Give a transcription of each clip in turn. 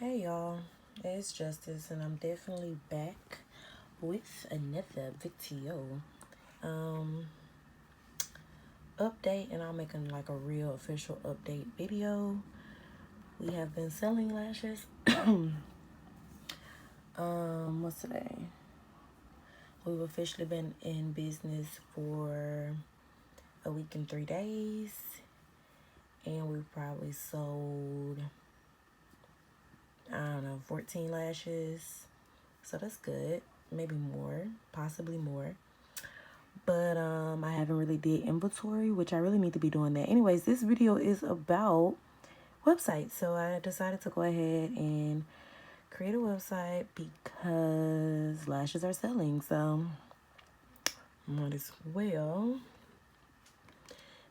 Hey y'all, it's Justice, and I'm definitely back with another video update, and I'm making like a real official update video. We have been selling lashes. What's today? We've officially been in business for a week and 3 days, and we've probably sold, I don't know, 14 lashes. So that's good. Maybe more, possibly more. But I haven't really did inventory, which I really need to be doing that. Anyways, this video is about websites. So I decided to go ahead and create a website because lashes are selling. So might as well.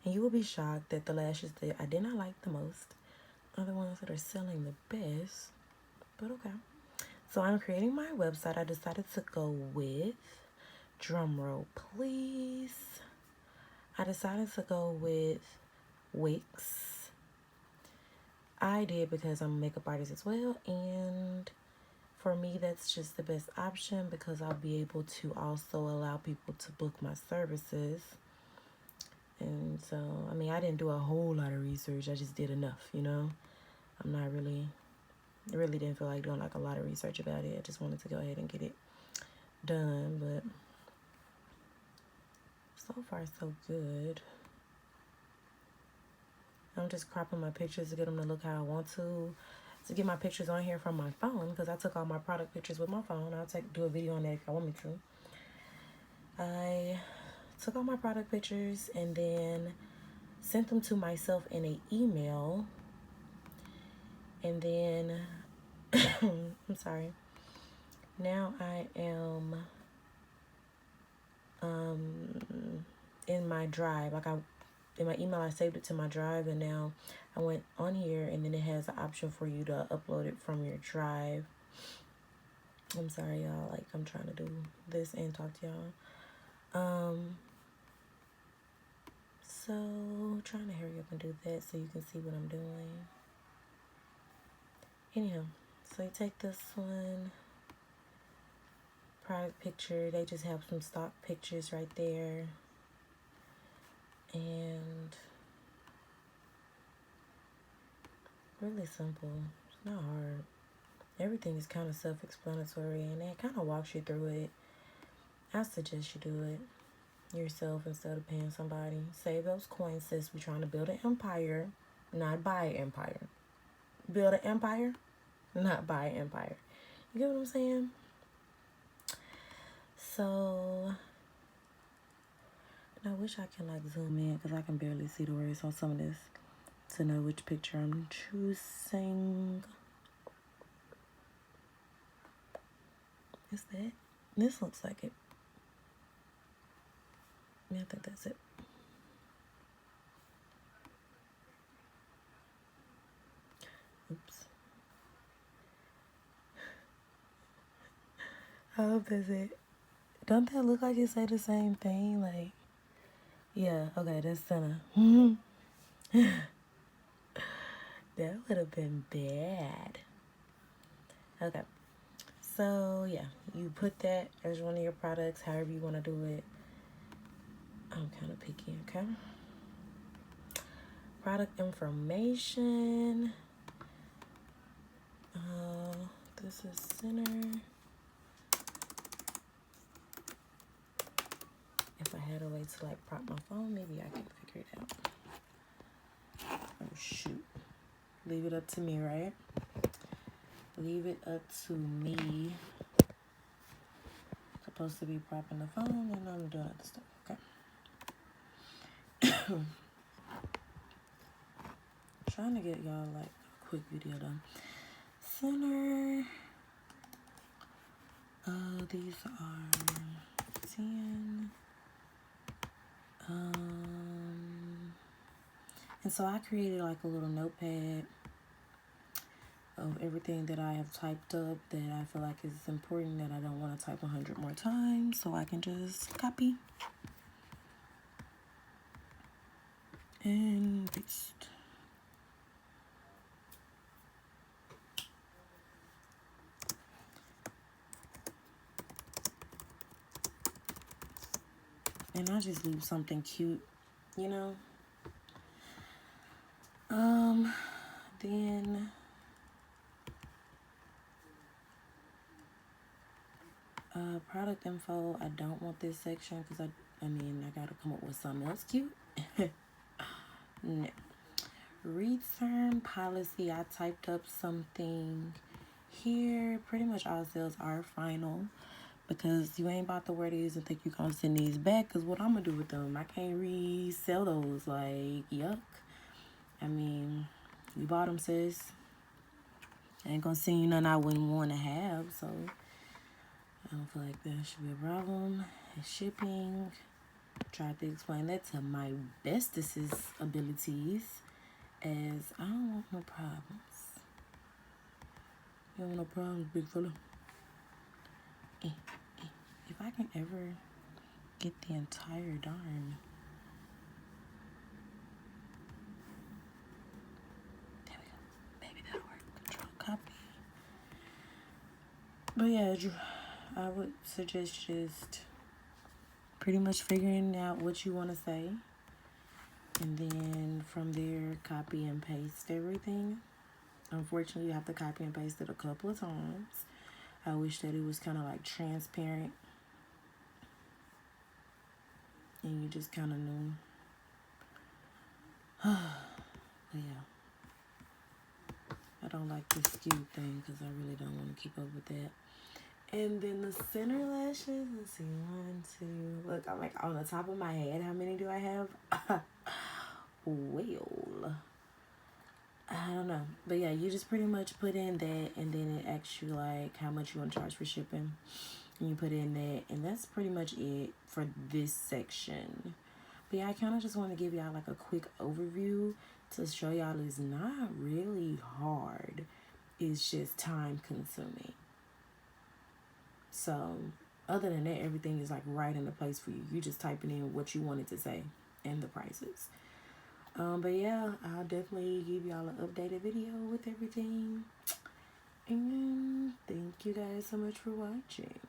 And you will be shocked that the lashes that I did not like the most are the ones that are selling the best. But okay. So I'm creating my website. I decided to go with, drum roll please, I decided to go with Wix. I did because I'm a makeup artist as well, and for me that's just the best option because I'll be able to also allow people to book my services. And so, I mean, I didn't do a whole lot of research. I just did enough, you know. I'm not really didn't feel like doing like a lot of research about it. I just wanted to go ahead and get it done, but so far so good. I'm just cropping my pictures to get them to look how I want to get my pictures on here from my phone because I took all my product pictures with my phone. I'll do a video on that if I want me to. I took all my product pictures and then sent them to myself in an email. And then, I'm sorry. Now I am in my drive. In my email, I saved it to my drive, and now I went on here, and then it has an option for you to upload it from your drive. I'm sorry, y'all. Like, I'm trying to do this and talk to y'all. So, trying to hurry up and do that so you can see what I'm doing. Anyhow, so you take this one, product picture. They just have some stock pictures right there. And really simple. It's not hard. Everything is kind of self-explanatory, and it kind of walks you through it. I suggest you do it yourself instead of paying somebody. Save those coins, sis. We're trying to build an empire, not buy an empire. Build an empire, not buy an empire. You get what I'm saying? So, and I wish I can like zoom in because I can barely see the words on some of this to know which picture I'm choosing. Is that? This looks like it. Yeah, I think that's it. Oops. I hope that's it. Don't that look like it say the same thing? Like, yeah, okay, that's center. That would have been bad. Okay. So, yeah, you put that as one of your products, however you want to do it. I'm kind of picky, okay? Product information. This is center. If I had a way to like prop my phone, maybe I could figure it out. Oh shoot. Leave it up to me, right? Leave it up to me. Supposed to be propping the phone, and I'm doing other stuff, okay? Trying to get y'all like a quick video done. Center. These are 10. And so I created like a little notepad of everything that I have typed up that I feel like is important that I don't want to type 100 more times, so I can just copy and paste. And I just leave something cute, you know. Then product info. I don't want this section because I mean, I gotta come up with something else cute. No. Return policy. I typed up something here. Pretty much all sales are final because you ain't about to wear these and think you gonna send these back. Because what I'm gonna do with them? I can't resell those. Like, yuck. I mean, you bought them, sis. I ain't gonna send you nothing I wouldn't want to have. So I don't feel like that should be a problem. And shipping. Tried to explain that to my bestest's abilities, as I don't want no problems. You don't want no problems, big fella. If I can ever get the entire darn. There we go. Maybe that'll work. Control copy. But yeah, I would suggest just pretty much figuring out what you want to say. And then from there, copy and paste everything. Unfortunately, you have to copy and paste it a couple of times. I wish that it was kind of like transparent. And you just kind of knew. But yeah. I don't like this skewed thing because I really don't want to keep up with that. And then the center lashes, let's see, 1, 2, look, I'm like on the top of my head, how many do I have? Well, I don't know. But yeah, you just pretty much put in that, and then it asks you like how much you want to charge for shipping. And you put in that, and that's pretty much it for this section. But yeah, I kind of just want to give y'all like a quick overview to show y'all it's not really hard. It's just time consuming. So other than that, everything is like right in the place for you. You just typing in what you wanted to say and the prices. But yeah, I'll definitely give y'all an updated video with everything. And thank you guys so much for watching.